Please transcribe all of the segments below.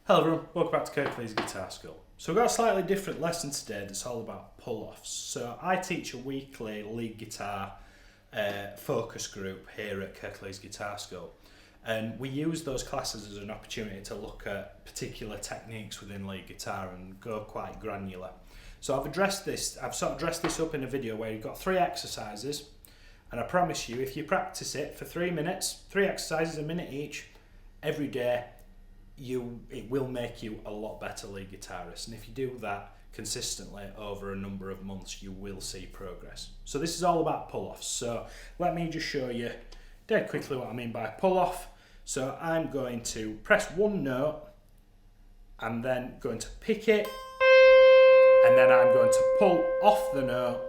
Hello everyone, welcome back to Kirklees Guitar School. So we've got a slightly different lesson today that's all about pull-offs. So I teach a weekly lead guitar focus group here at Kirklees Guitar School. And we use those classes as an opportunity to look at particular techniques within lead guitar and go quite granular. So I've sort of dressed this up in a video where you've got 3 exercises, and I promise you if you practice it for 3 minutes, 3 exercises, a minute each, every day, it will make you a lot better lead guitarist. And if you do that consistently over a number of months, you will see progress. So this is all about pull-offs. So let me just show you dead quickly what I mean by pull-off. So I'm going to press one note and then going to pick it, and then I'm going to pull off the note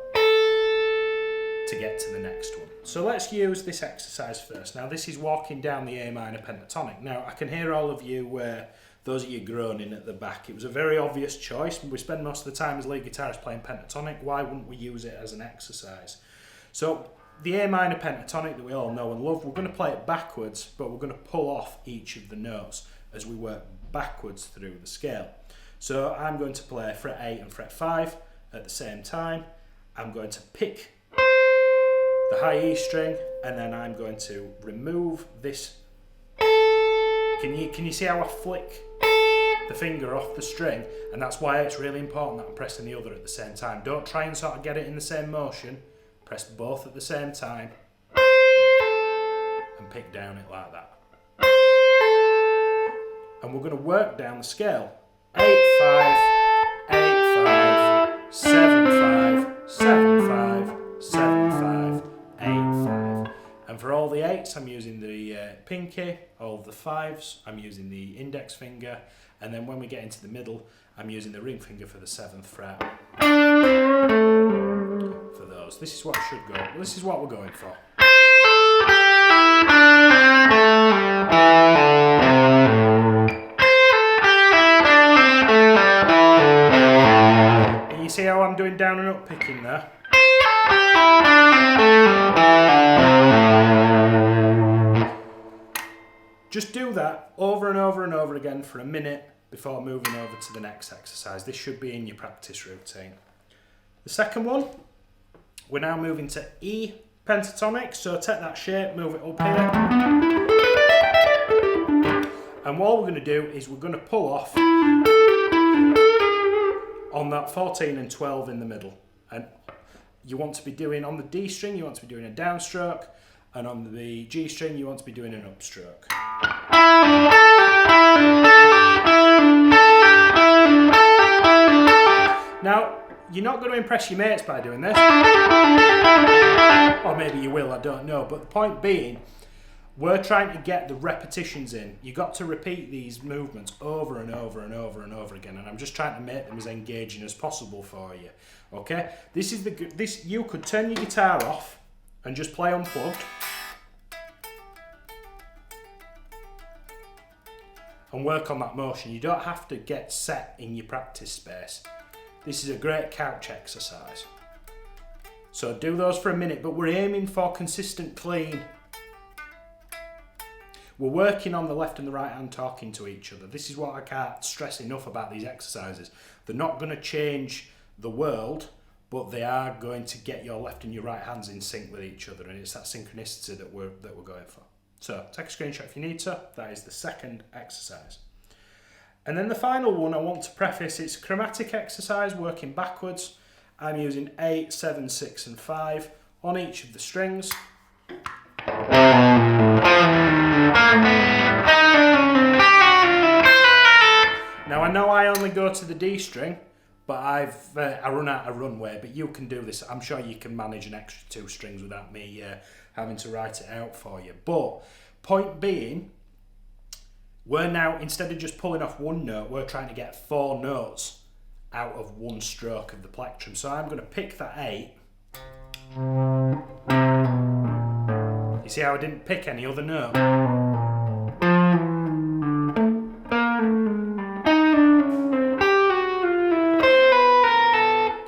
to get to the next one. So let's use this exercise first. Now this is walking down the A minor pentatonic. Now I can hear all of you, those of you groaning at the back. It was a very obvious choice. We spend most of the time as lead guitarists playing pentatonic. Why wouldn't we use it as an exercise? So the A minor pentatonic that we all know and love, we're going to play it backwards, but we're going to pull off each of the notes as we work backwards through the scale. So I'm going to play fret 8 and fret 5 at the same time. I'm going to pick the high E string, and then I'm going to remove this. Can you see how I flick the finger off the string? And that's why it's really important that I'm pressing the other at the same time. Don't try and sort of get it in the same motion. Press both at the same time and pick down it like that. And we're going to work down the scale. 8, 5, 8, 5, 7, 5, 7, 5, 7, 5, 8, 5. And for all the 8s, I'm using the pinky. All the 5s, I'm using the index finger. And then when we get into the middle, I'm using the ring finger for the 7th fret. For those. This is what should go. This is what we're going for. And you see how I'm doing down and up picking there? Just do that over and over and over again for a minute before moving over to the next exercise. This should be in your practice routine. The second one, we're now moving to E pentatonic. So take that shape, move it up here. And what we're going to do is we're going to pull off on that 14 and 12 in the middle. And you want to be doing, on the D string, you want to be doing a downstroke. And on the G string, you want to be doing an upstroke. Now, you're not going to impress your mates by doing this. Or maybe you will, I don't know. But the point being, we're trying to get the repetitions in. You've got to repeat these movements over and over and over and over again. And I'm just trying to make them as engaging as possible for you. Okay? You could turn your guitar off and just play unplugged. And work on that motion. You don't have to get set in your practice space. This is a great couch exercise. So do those for a minute, but we're aiming for consistent clean. We're working on the left and the right hand talking to each other. This is what I can't stress enough about these exercises. They're not going to change the world, but they are going to get your left and your right hands in sync with each other, and it's that synchronicity that we're going for. So take a screenshot if you need to. That is the second exercise. And then the final one I want to preface, it's a chromatic exercise working backwards. I'm using 8, 7, 6 and 5 on each of the strings. Now I know I only go to the D string, but I run out of runway, but you can do this. I'm sure you can manage an extra 2 strings without me having to write it out for you. But point being, we're now, instead of just pulling off one note, we're trying to get 4 notes out of one stroke of the plectrum. So I'm going to pick that 8. You see how I didn't pick any other note?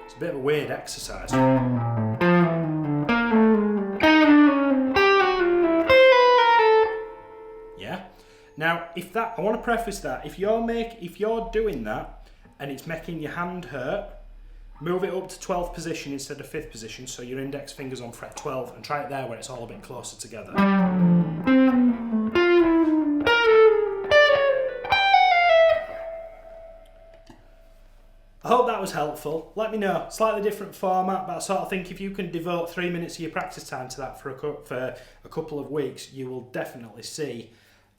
It's a bit of a weird exercise. Yeah? Now, Now, I want to preface that if you're doing that and it's making your hand hurt, move it up to 12th position instead of 5th position, so your index finger's on fret 12, and try it there where it's all a bit closer together. I hope that was helpful. Let me know. Slightly different format, but I sort of think if you can devote 3 minutes of your practice time to that for a couple of weeks, you will definitely see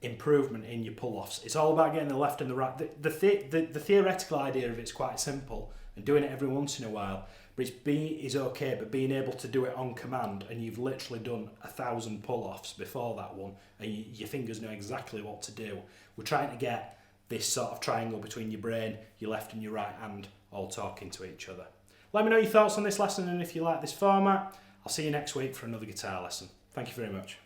improvement in your pull-offs. It's all about getting the left and the right. The theoretical idea of it's quite simple, and doing it every once in a while, but is okay, but being able to do it on command, and you've literally done 1,000 pull-offs before that one, and your fingers know exactly what to do. We're trying to get this sort of triangle between your brain, your left and your right hand, all talking to each other. Let me know your thoughts on this lesson, and if you like this format, I'll see you next week for another guitar lesson. Thank you very much.